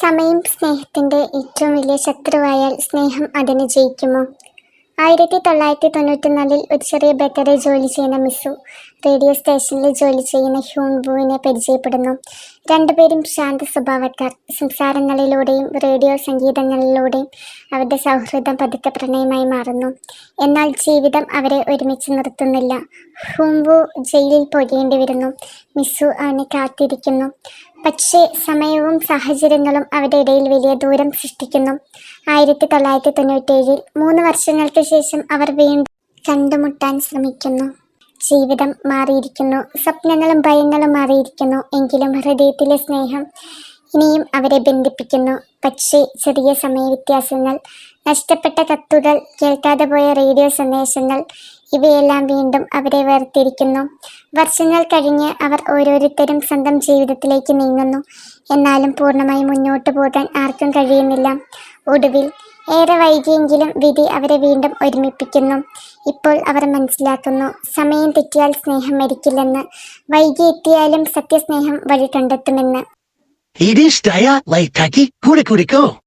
സമയം സ്നേഹത്തിന്റെ ഏറ്റവും വലിയ ശത്രുവായാൽ സ്നേഹം അതിനെ ജയിക്കുമോ? 1994 ഒരു ചെറിയ ബേക്കറി ജോലി ചെയ്യുന്ന മിസ്സു റേഡിയോ സ്റ്റേഷനിൽ ജോലി ചെയ്യുന്ന ഹ്യൂൻവുവിനെ പരിചയപ്പെടുന്നു. രണ്ടുപേരും ശാന്ത സ്വഭാവക്കാർ. സംസാരങ്ങളിലൂടെയും റേഡിയോ സംഗീതങ്ങളിലൂടെയും അവരുടെ സൗഹൃദം പതുക്കെ പ്രണയമായി മാറുന്നു. എന്നാൽ ജീവിതം അവരെ ഒരുമിച്ച് നിർത്തുന്നില്ല. ഹ്യൂൻവു ജയിലിൽ പോകേണ്ടി വരുന്നു. മിസ്സു അവനെ കാത്തിരിക്കുന്നു. പക്ഷേ സമയവും സാഹചര്യങ്ങളും അവരുടെ ഇടയിൽ വലിയ ദൂരം സൃഷ്ടിക്കുന്നു. 1997 3 വർഷങ്ങൾക്ക് ശേഷം അവർ വീണ്ടും കണ്ടുമുട്ടാൻ ശ്രമിക്കുന്നു. ജീവിതം മാറിയിരിക്കുന്നു, സ്വപ്നങ്ങളും ഭയങ്ങളും മാറിയിരിക്കുന്നു. എങ്കിലും ഹൃദയത്തിലെ സ്നേഹം ഇനിയും അവരെ ബന്ധിപ്പിക്കുന്നു. പക്ഷേ ചെറിയ സമയവ്യത്യാസങ്ങൾ, നഷ്ടപ്പെട്ട കത്തുകൾ, കേൾക്കാതെ പോയ റേഡിയോ സന്ദേശങ്ങൾ, ഇവയെല്ലാം വീണ്ടും അവരെ വേർതിരിക്കുന്നു. വർഷങ്ങൾ കഴിഞ്ഞ് അവർ ഓരോരുത്തരും സ്വന്തം ജീവിതത്തിലേക്ക് നീങ്ങുന്നു. എന്നാലും പൂർണ്ണമായി മുന്നോട്ട് പോകാൻ ആർക്കും കഴിയുന്നില്ല. ഒടുവിൽ ഏറെ വൈകിയെങ്കിലും വിധി അവരെ വീണ്ടും ഒരുമിപ്പിക്കുന്നു. ഇപ്പോൾ അവർ മനസ്സിലാക്കുന്നു, സമയം തെറ്റിയാൽ സ്നേഹം മരിക്കില്ലെന്ന്, വൈകി എത്തിയാലും സത്യസ്നേഹം വഴി കണ്ടെത്തുമെന്ന്. It is Daya Laitaki Kurikurico.